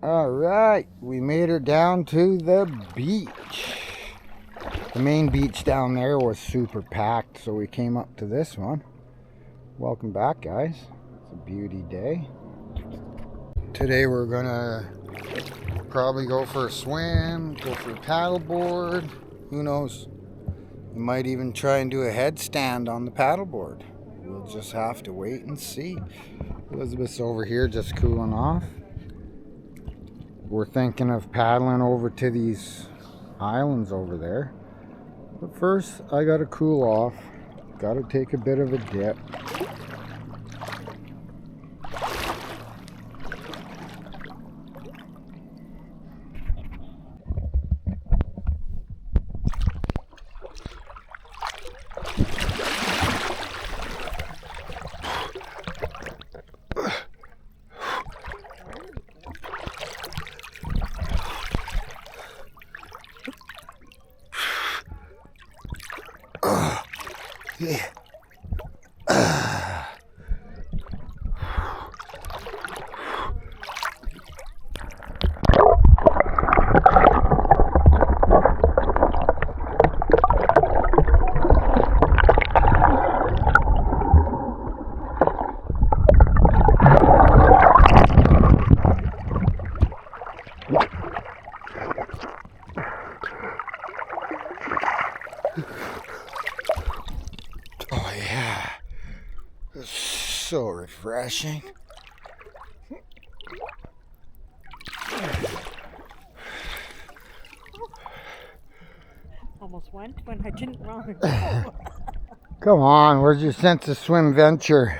All right, we made her down to the beach. The main beach down there was super packed, so we came up to this one. Welcome back, guys. It's a beauty day. Today we're gonna probably go for a swim, go for a paddleboard. Who knows? We might even try and do a headstand on the paddleboard. We'll just have to wait and see. Elizabeth's over here just cooling off. We're thinking of paddling over to these islands over there. But first, I gotta cool off. Gotta take a bit of a dip. Yeah. Oh yeah, it's so refreshing. Almost went when I didn't run. Come on, where's your sense of swim venture?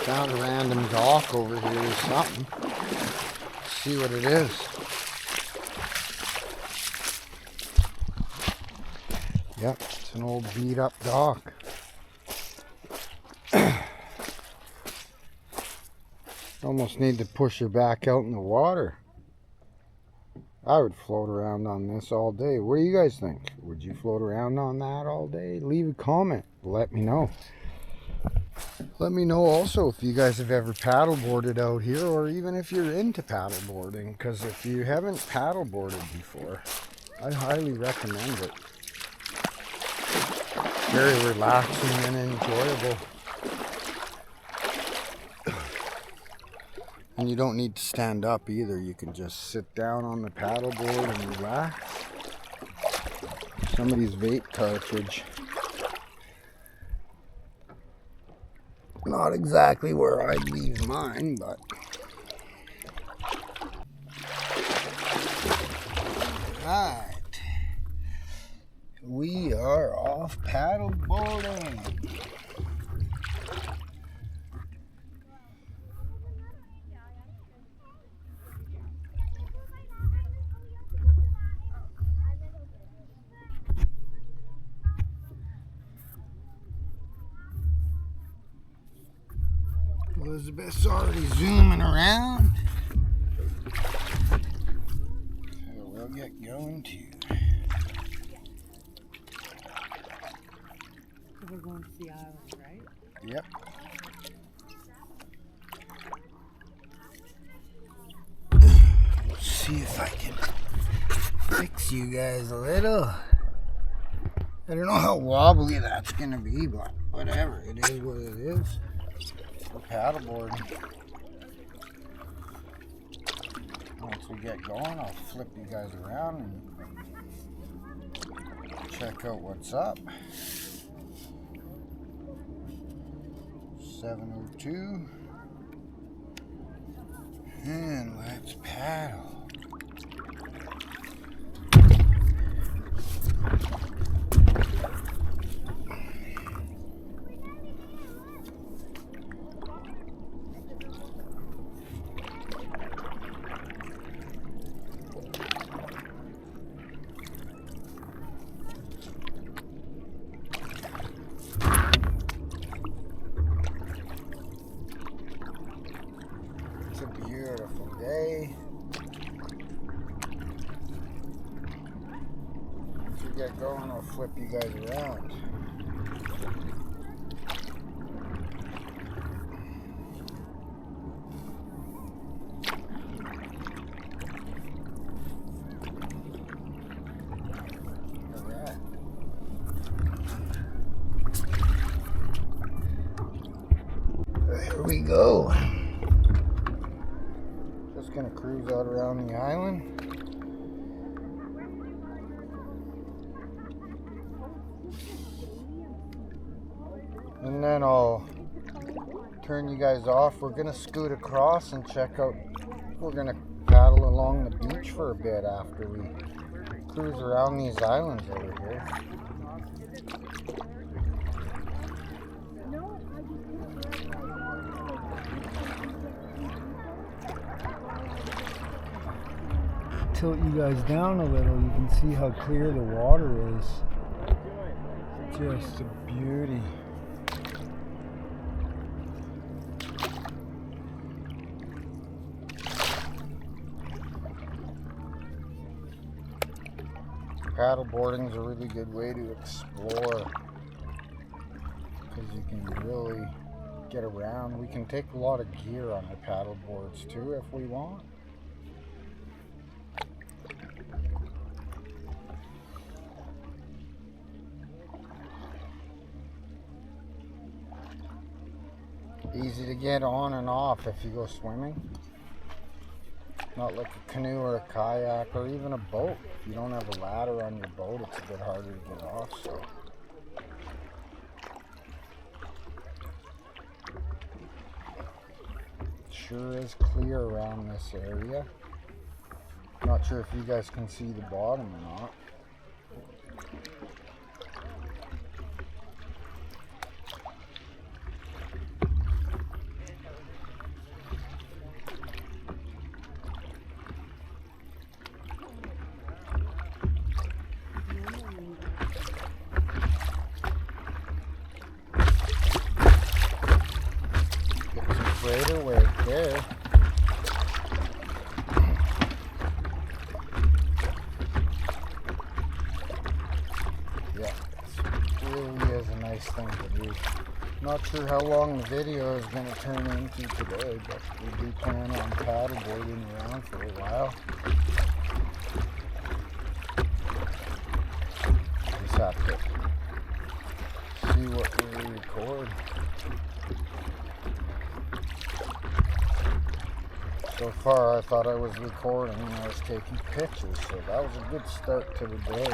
Found a random dock over here or something. Let's see what it is. Yep, it's an old beat up dock. Almost need to push her back out in the water. I would float around on this all day. What do you guys think? Would you float around on that all day? Leave a comment. Let me know. Let me know also if you guys have ever paddleboarded out here, or even if you're into paddleboarding, because if you haven't paddleboarded before, I highly recommend it. Very relaxing and enjoyable. And you don't need to stand up either. You can just sit down on the paddleboard and relax. Somebody's vape cartridge. Not exactly where I'd leave mine, but right. We are off paddleboarding. Elizabeth's already zooming around. So we'll get going too. We're going to the island, right? Yep. Let's see if I can fix you guys a little. I don't know how wobbly that's gonna be, but whatever. It is what it is. Paddleboard. Once we get going, I'll flip you guys around and check out what's up. 7:02, and let's paddle. beautiful day. Once we get going, I'll flip you guys around. There we go. Just gonna cruise out around the island. And then I'll turn you guys off. We're gonna scoot across and check out. We're gonna paddle along the beach for a bit after we cruise around these islands over here. Tilt you guys down a little, you can see how clear the water is. Just a beauty. Paddleboarding is a really good way to explore because you can really get around. We can take a lot of gear on our paddle boards too if we want. Easy to get on and off if you go swimming. Not like a canoe or a kayak or even a boat. If you don't have a ladder on your boat, it's a bit harder to get off. So it sure is clear around this area. Not sure if you guys can see the bottom or not. Freighter right there. Yeah, it really is a nice thing to do. Not sure how long the video is going to turn into today, but we do plan on paddleboarding around for a while. Just have to see what we record. So far I thought I was recording and I was taking pictures, so that was a good start to the day.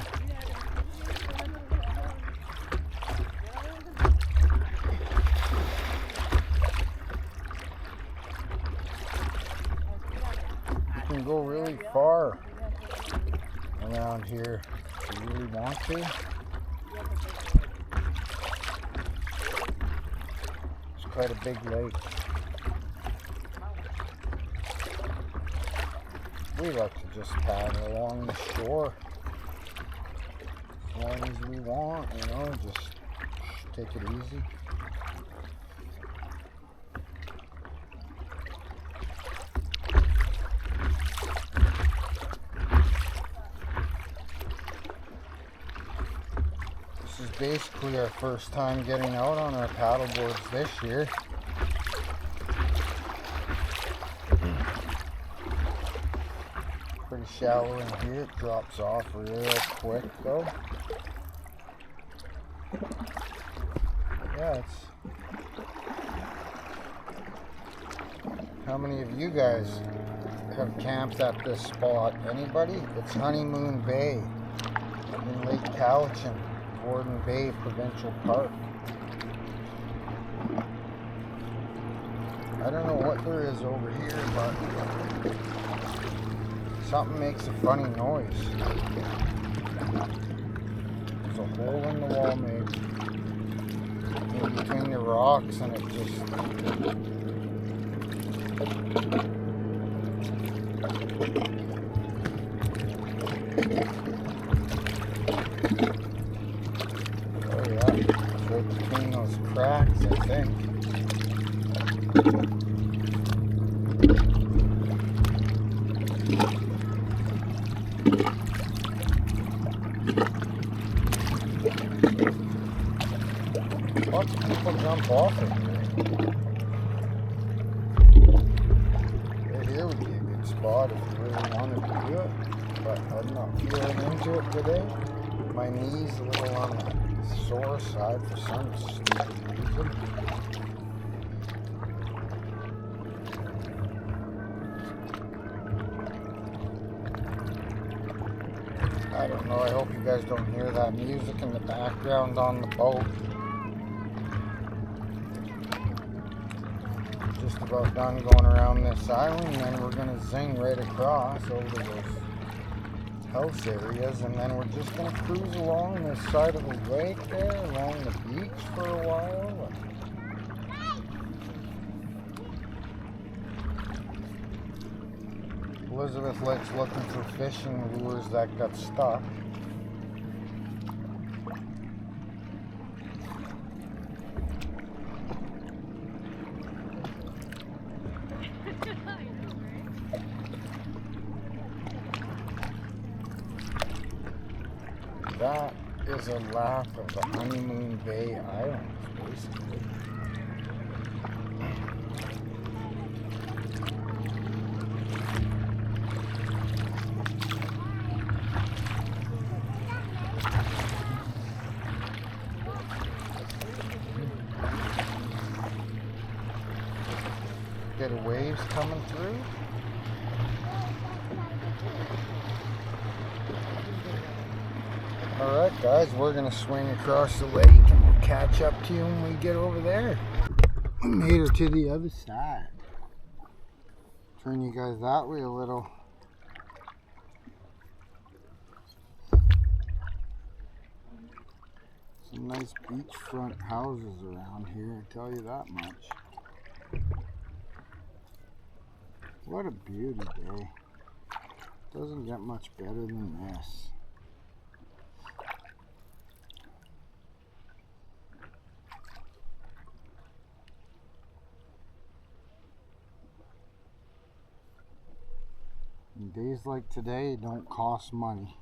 You can go really far around here if you really want to. It's quite a big lake. We like to just paddle along the shore as long as we want, you know, just take it easy. This is basically our first time getting out on our paddleboards this year. Pretty shallow in here, it drops off real quick though. Yeah, it's... How many of you guys have camped at this spot? Anybody? It's Honeymoon Bay in Lake Cowichan, Gordon Bay Provincial Park. I don't know what there is over here, but something makes a funny noise. There's a hole in the wall maybe in between the rocks, and it just... Oh yeah, it's right between those cracks, I think. Lots of people jump off of here. Right here would be a good spot if you really wanted to do it, but I'm not feeling into it today. My knee's a little on the sore side for some stupid reason. I don't know, I hope you guys don't hear that music in the background on the boat. Just about done going around this island, and then we're going to zing right across over to those house areas, and then we're just going to cruise along this side of the lake there, along the beach for a while. Elizabeth likes looking for fishing lures that got stuck. That is a lap of the Honeymoon Bay Islands, basically. Get waves coming through. Alright guys, we're going to swing across the lake and we'll catch up to you when we get over there. We made her to the other side. Turn you guys that way a little. Some nice beachfront houses around here, I tell you that much. What a beauty day. Doesn't get much better than this. And days like today don't cost money.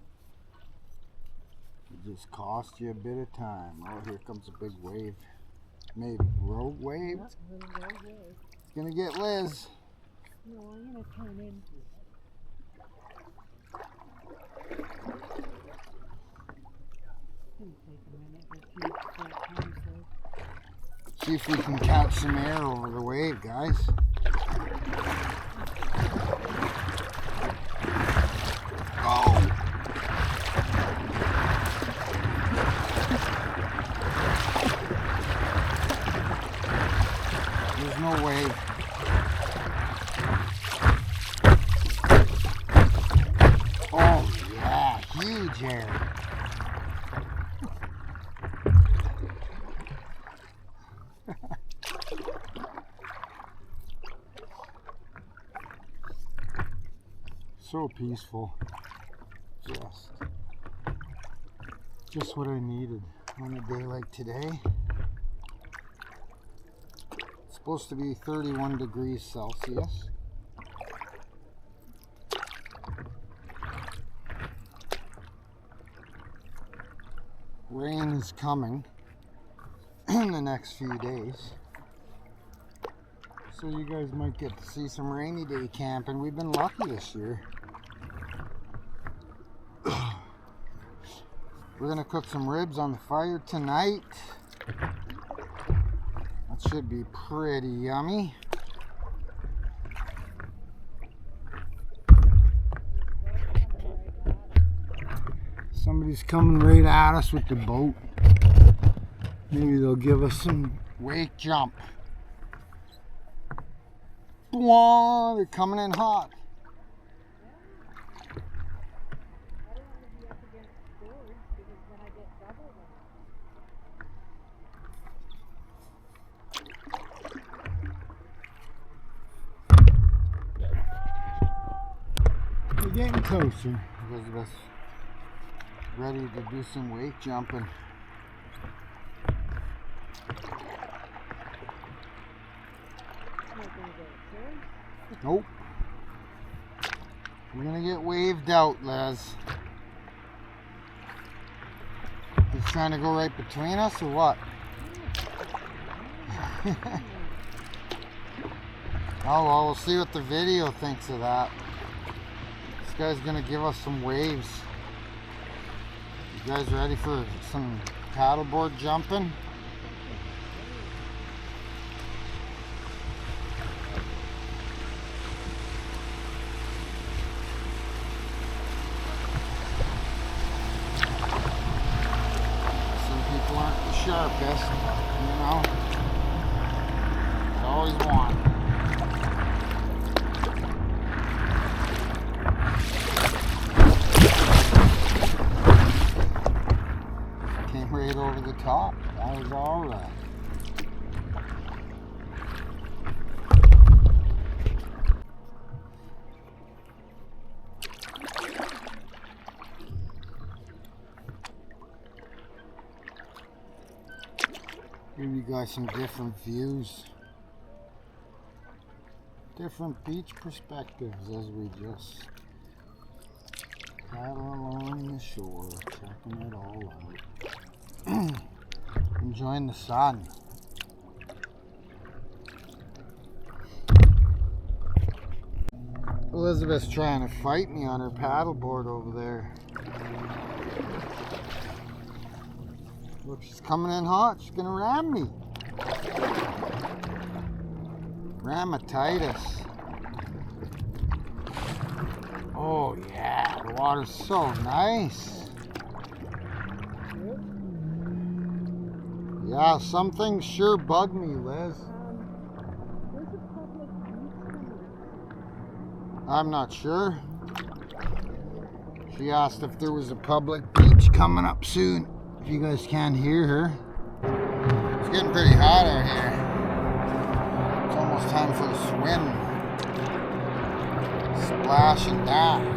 It just costs you a bit of time. Oh, here comes a big wave. Maybe rogue wave. It's gonna get Liz. No, I'm gonna turn in. It'll take a minute or two for it comes, so. See if we can catch some air over the wave, guys. Oh. There's no wave. Oh yeah, huge air. So peaceful. Just what I needed on a day like today. It's supposed to be 31 degrees Celsius. Rain is coming in the next few days. So you guys might get to see some rainy day camping. We've been lucky this year. We're gonna cook some ribs on the fire tonight. That should be pretty yummy. Somebody's coming right at us with the boat. Maybe they'll give us some wake jump. Blah, they're coming in hot. We're getting closer. Elizabeth's ready to do some wake jumping. Nope. You're gonna get waved out, Les. He's trying to go right between us or what? Oh well, we'll see what the video thinks of that. This guy's gonna give us some waves. You guys ready for some paddleboard jumping? Some people aren't the sharpest, you know. There's always one. Right over the top. That was all right. Here you guys some different views, different beach perspectives as we just paddle along the shore, checking it all out. Enjoying the sun. Elizabeth's trying to fight me on her paddleboard over there. Look, she's coming in hot. She's gonna ram me. Ramatitis. Oh yeah, the water's so nice. Yeah, some things sure bug me, Liz. I'm not sure. She asked if there was a public beach coming up soon. If you guys can't hear her. It's getting pretty hot out here. It's almost time for a swim. Splash and dash.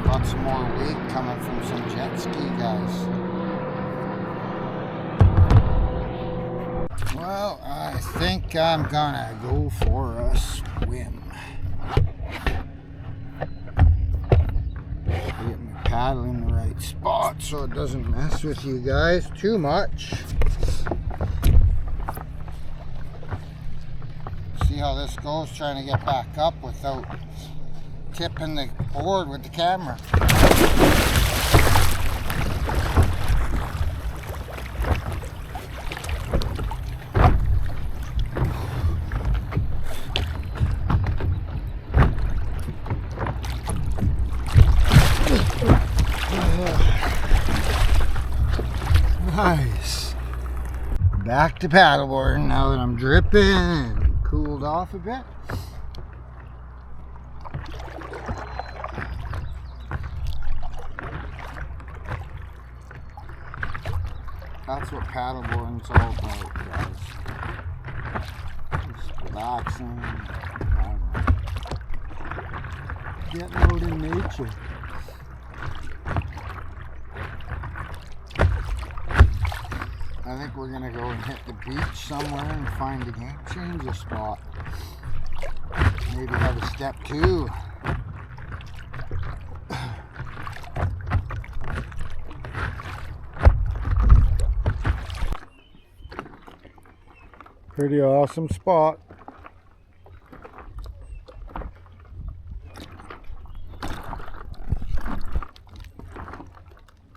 Got some more weight coming from some jet ski guys. Well, I think I'm gonna go for a swim. Get my paddle in the right spot so it doesn't mess with you guys too much. See how this goes, trying to get back up without tipping the board with the camera. Nice. Back to paddleboarding now that I'm dripping and cooled off a bit. That's what paddleboarding's all about, guys. Just relaxing, getting out in nature. I think we're gonna go and hit the beach somewhere and find a game changer spot. Maybe have a step two. Pretty awesome spot.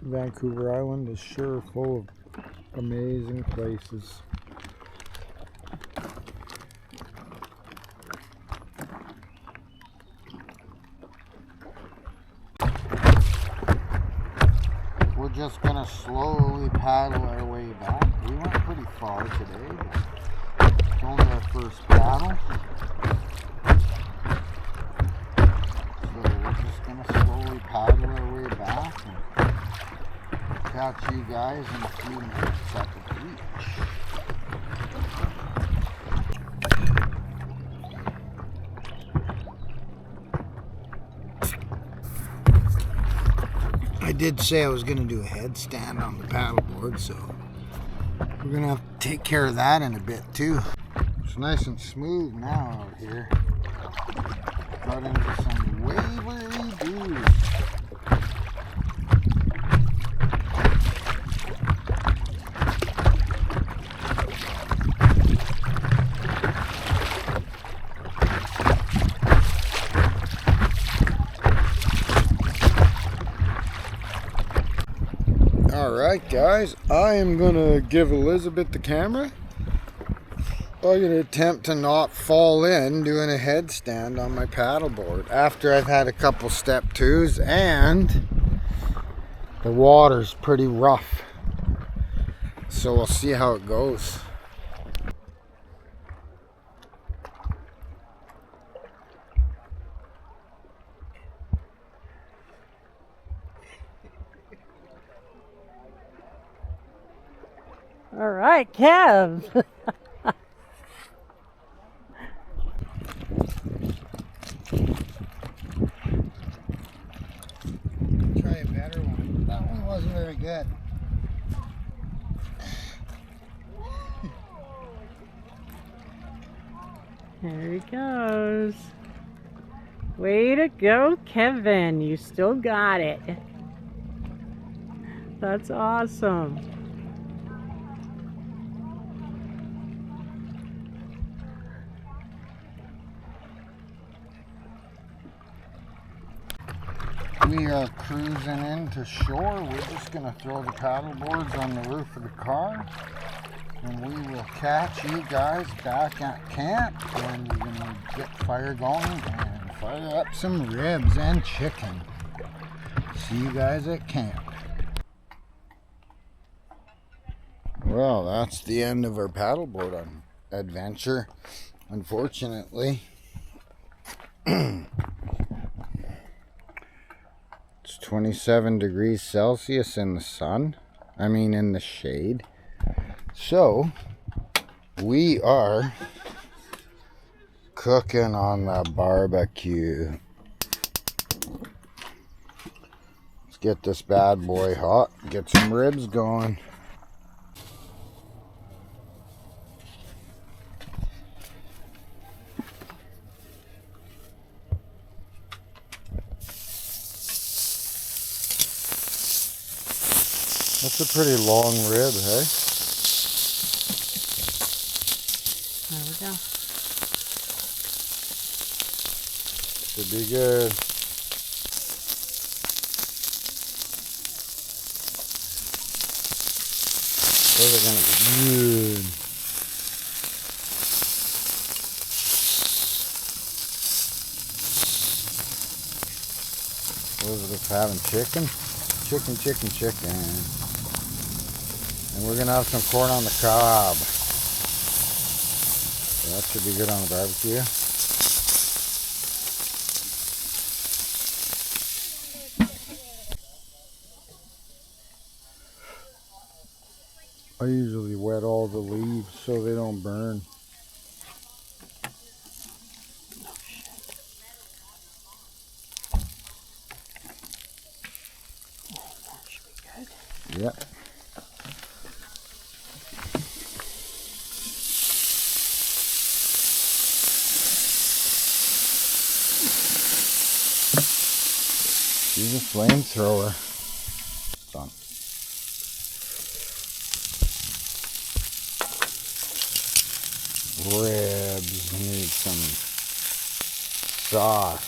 Vancouver Island is sure full of amazing places. We're just gonna slowly paddle our way back. We went pretty far today, but it's only our first paddle. So we're just gonna slowly paddle our way back and catch you guys in a few minutes at the beach. I did say I was going to do a headstand on the paddleboard, so we're going to have to take care of that in a bit too. It's nice and smooth now out here. Got into some wavery dews. Alright guys, I am gonna give Elizabeth the camera. I'm gonna attempt to not fall in doing a headstand on my paddleboard after I've had a couple step twos and the water's pretty rough. So we'll see how it goes. All right, Kev. Try a better one. That one wasn't very good. There he goes. Way to go, Kevin. You still got it. That's awesome. We are cruising into shore. We're just going to throw the paddle boards on the roof of the car. And we will catch you guys back at camp. And we're going to get fire going and fire up some ribs and chicken. See you guys at camp. Well, that's the end of our paddleboard adventure. Unfortunately. It's 27 degrees Celsius in the sun. I mean in the shade. So we are cooking on the barbecue. Let's get this bad boy hot. Get some ribs going. That's a pretty long rib, hey? There we go. Should be good. Those are gonna be good. Elizabeth's having chicken. Chicken. And we're gonna have some corn on the cob. So that should be good on the barbecue. I usually wet all the leaves so they don't burn. Yep. She's a flamethrower. Done. Ribs need some sauce.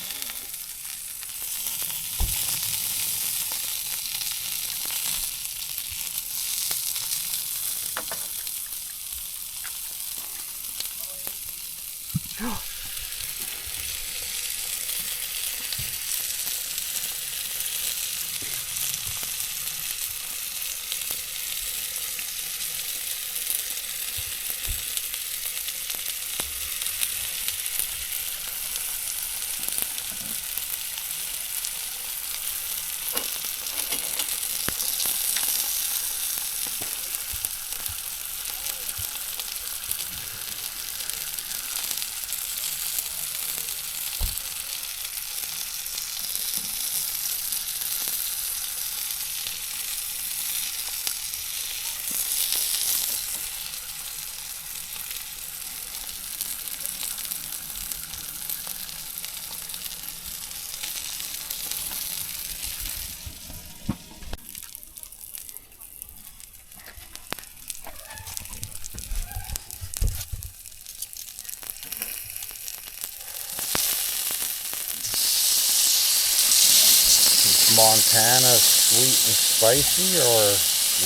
Montana sweet and spicy, or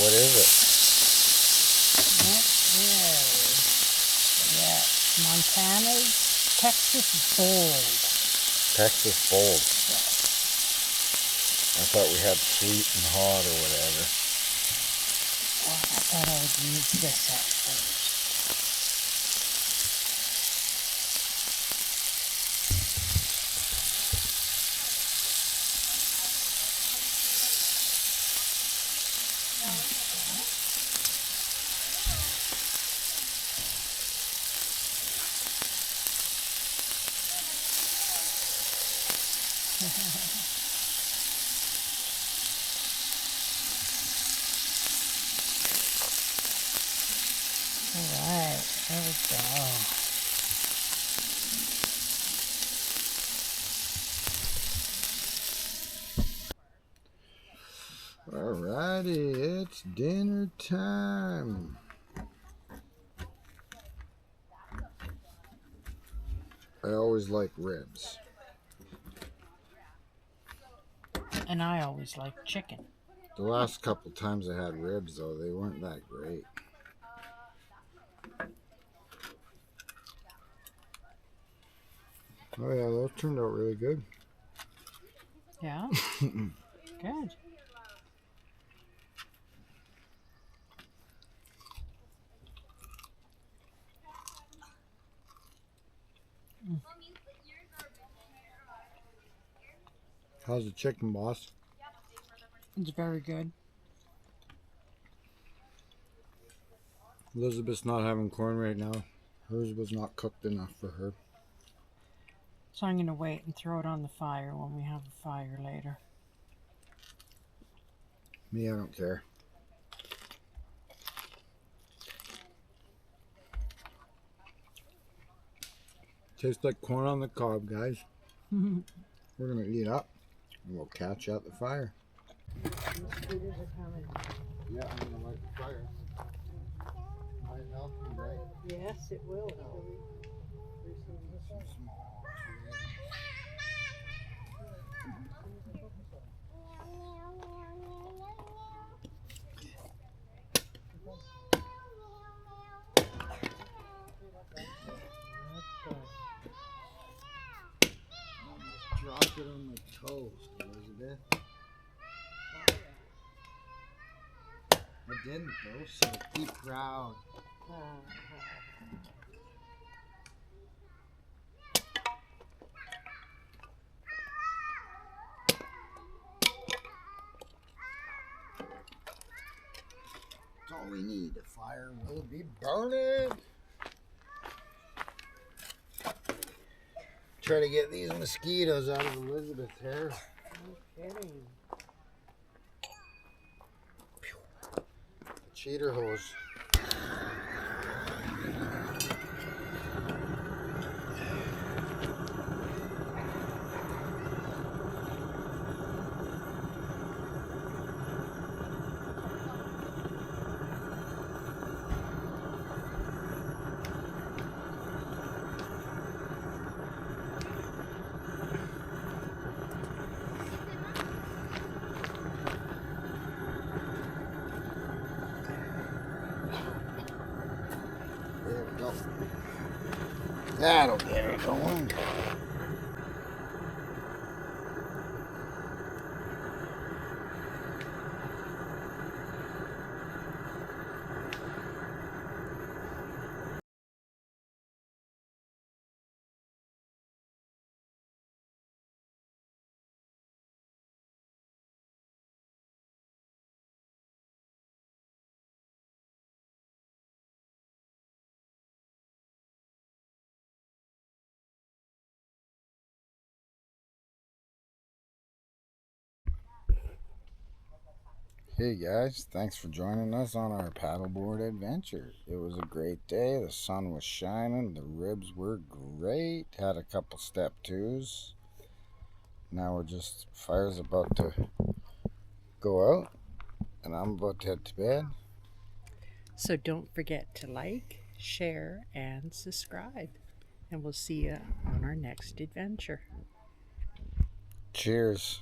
what is it? Montana's Texas Bold. Texas Bold. I thought we had sweet and hot or whatever. Oh, I thought I would use this at first. Alright, there we go. Alrighty, it's dinner time. I always like ribs. And I always like chicken. The last couple times I had ribs, though, they weren't that great. Oh yeah, those turned out really good. Yeah? Good. How's the chicken, boss? It's very good. Elizabeth's not having corn right now. Hers was not cooked enough for her. So I'm going to wait and throw it on the fire when we have a fire later. Me, I don't care. Tastes like corn on the cob, guys. We're going to eat up and we'll catch you at the fire. The scooters are coming. Yeah, I'm going to light the fire. Might help you, right? Yes, it will help. Drop it on my toast, Elizabeth. I didn't though, so be proud. That's all we need. The fire will be burning. Try to get these mosquitoes out of Elizabeth's hair. No kidding. Cheater hose. There we go. That'll get her going. Hey guys, thanks for joining us on our paddleboard adventure. It was a great day. The sun was shining. The ribs were great. Had a couple step twos. Now we're just, fire's about to go out and I'm about to head to bed. So don't forget to like, share, and subscribe. And we'll see you on our next adventure. Cheers.